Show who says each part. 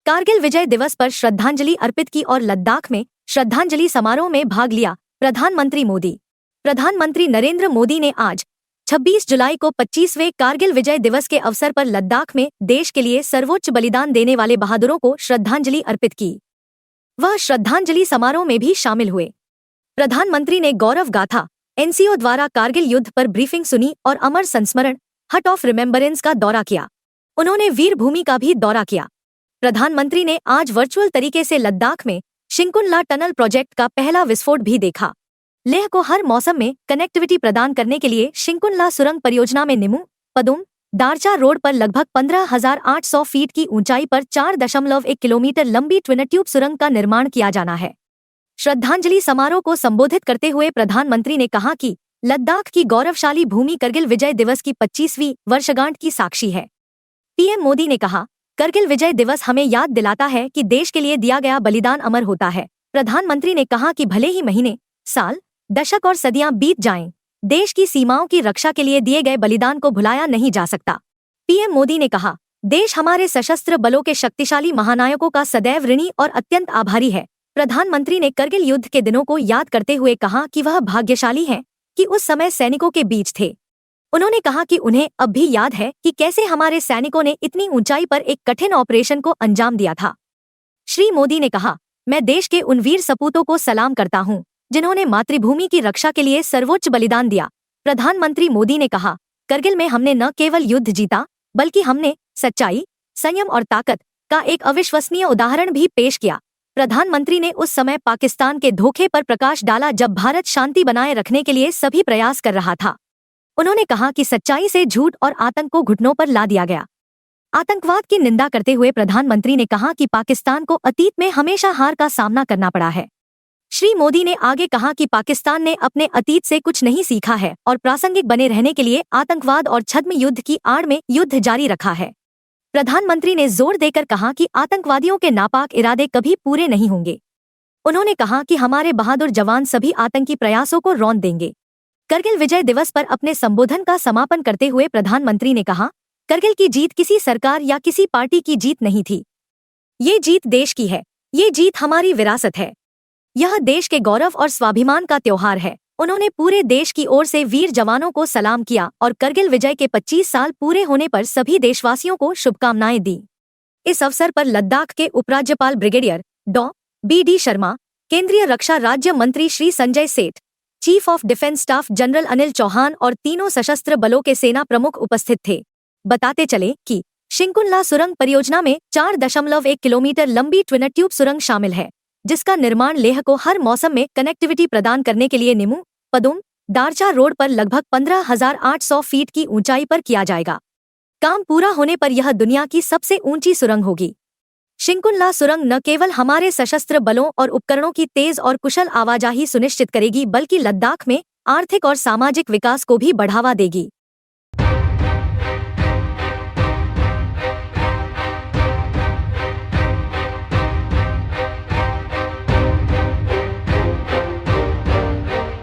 Speaker 1: कारगिल विजय दिवस पर श्रद्धांजलि अर्पित की और लद्दाख में श्रद्धांजलि समारोह में भाग लिया प्रधानमंत्री मोदी। प्रधानमंत्री नरेंद्र मोदी ने आज 26 जुलाई को 25वें कारगिल विजय दिवस के अवसर पर लद्दाख में देश के लिए सर्वोच्च बलिदान देने वाले बहादुरों को श्रद्धांजलि अर्पित की। वह श्रद्धांजलि समारोह में भी शामिल हुए। प्रधानमंत्री ने गौरव गाथा एनसीओ द्वारा कारगिल युद्ध पर ब्रीफिंग सुनी और अमर संस्मरण हट ऑफ रिमेम्बरेंस का दौरा किया। उन्होंने वीर भूमि का भी दौरा किया। प्रधानमंत्री ने आज वर्चुअल तरीके से लद्दाख में शिंकुनला टनल प्रोजेक्ट का पहला विस्फोट भी देखा। लेह को हर मौसम में कनेक्टिविटी प्रदान करने के लिए शिंकुनला सुरंग परियोजना में निमू पदुम दारचा रोड पर लगभग 15,800 फीट की ऊंचाई पर 4.1 किलोमीटर लंबी ट्विन ट्यूब सुरंग का निर्माण किया जाना है। श्रद्धांजलि समारोह को संबोधित करते हुए प्रधानमंत्री ने कहा कि लद्दाख की गौरवशाली भूमि करगिल विजय दिवस की 25वीं वर्षगांठ की साक्षी है। पीएम मोदी ने कहा, करगिल विजय दिवस हमें याद दिलाता है कि देश के लिए दिया गया बलिदान अमर होता है। प्रधानमंत्री ने कहा कि भले ही महीने, साल, दशक और सदियां बीत जाएं, देश की सीमाओं की रक्षा के लिए दिए गए बलिदान को भुलाया नहीं जा सकता। पीएम मोदी ने कहा, देश हमारे सशस्त्र बलों के शक्तिशाली महानायकों का सदैव ऋणी और अत्यंत आभारी है। प्रधानमंत्री ने करगिल युद्ध के दिनों को याद करते हुए कहा कि वह भाग्यशाली हैं कि उस समय सैनिकों के बीच थे। उन्होंने कहा कि उन्हें अब भी याद है कि कैसे हमारे सैनिकों ने इतनी ऊंचाई पर एक कठिन ऑपरेशन को अंजाम दिया था। श्री मोदी ने कहा, मैं देश के उन वीर सपूतों को सलाम करता हूं जिन्होंने मातृभूमि की रक्षा के लिए सर्वोच्च बलिदान दिया। प्रधानमंत्री मोदी ने कहा, करगिल में हमने न केवल युद्ध जीता बल्कि हमने सच्चाई, संयम और ताकत का एक अविश्वसनीय उदाहरण भी पेश किया। प्रधानमंत्री ने उस समय पाकिस्तान के धोखे पर प्रकाश डाला जब भारत शांति बनाए रखने के लिए सभी प्रयास कर रहा था। उन्होंने कहा कि सच्चाई से झूठ और आतंक को घुटनों पर ला दिया गया। आतंकवाद की निंदा करते हुए प्रधानमंत्री ने कहा कि पाकिस्तान को अतीत में हमेशा हार का सामना करना पड़ा है। श्री मोदी ने आगे कहा कि पाकिस्तान ने अपने अतीत से कुछ नहीं सीखा है और प्रासंगिक बने रहने के लिए आतंकवाद और छद्म युद्ध की आड़ में युद्ध जारी रखा है। प्रधानमंत्री ने जोर देकर कहा कि आतंकवादियों के नापाक इरादे कभी पूरे नहीं होंगे। उन्होंने कहा कि हमारे बहादुर जवान सभी आतंकी प्रयासों को रौंद देंगे। करगिल विजय दिवस पर अपने संबोधन का समापन करते हुए प्रधानमंत्री ने कहा, करगिल की जीत किसी सरकार या किसी पार्टी की जीत नहीं थी। ये जीत देश की है। ये जीत हमारी विरासत है। यह देश के गौरव और स्वाभिमान का त्योहार है। उन्होंने पूरे देश की ओर से वीर जवानों को सलाम किया और करगिल विजय के 25 साल पूरे होने पर सभी देशवासियों को शुभकामनाएं दी। इस अवसर पर लद्दाख के उपराज्यपाल ब्रिगेडियर डॉ. बी.डी. शर्मा, केंद्रीय रक्षा राज्य मंत्री Shri Sanjay Seth, chief of defence staff general Anil Chauhan और तीनों सशस्त्र बलों के सेना प्रमुख उपस्थित थे। बताते चले कि शिंकुनला सुरंग परियोजना में 4.1 किलोमीटर लंबी ट्विन ट्यूब सुरंग शामिल है, जिसका निर्माण लेह को हर मौसम में कनेक्टिविटी प्रदान करने के लिए निमू पदुम दारचा रोड पर लगभग 15,800 फीट की ऊंचाई पर किया जाएगा। काम पूरा होने पर यह दुनिया की सबसे ऊंची सुरंग होगी। शिंकुनला सुरंग न केवल हमारे सशस्त्र बलों और उपकरणों की तेज और कुशल आवाजाही सुनिश्चित करेगी बल्कि लद्दाख में आर्थिक और सामाजिक विकास को भी बढ़ावा देगी।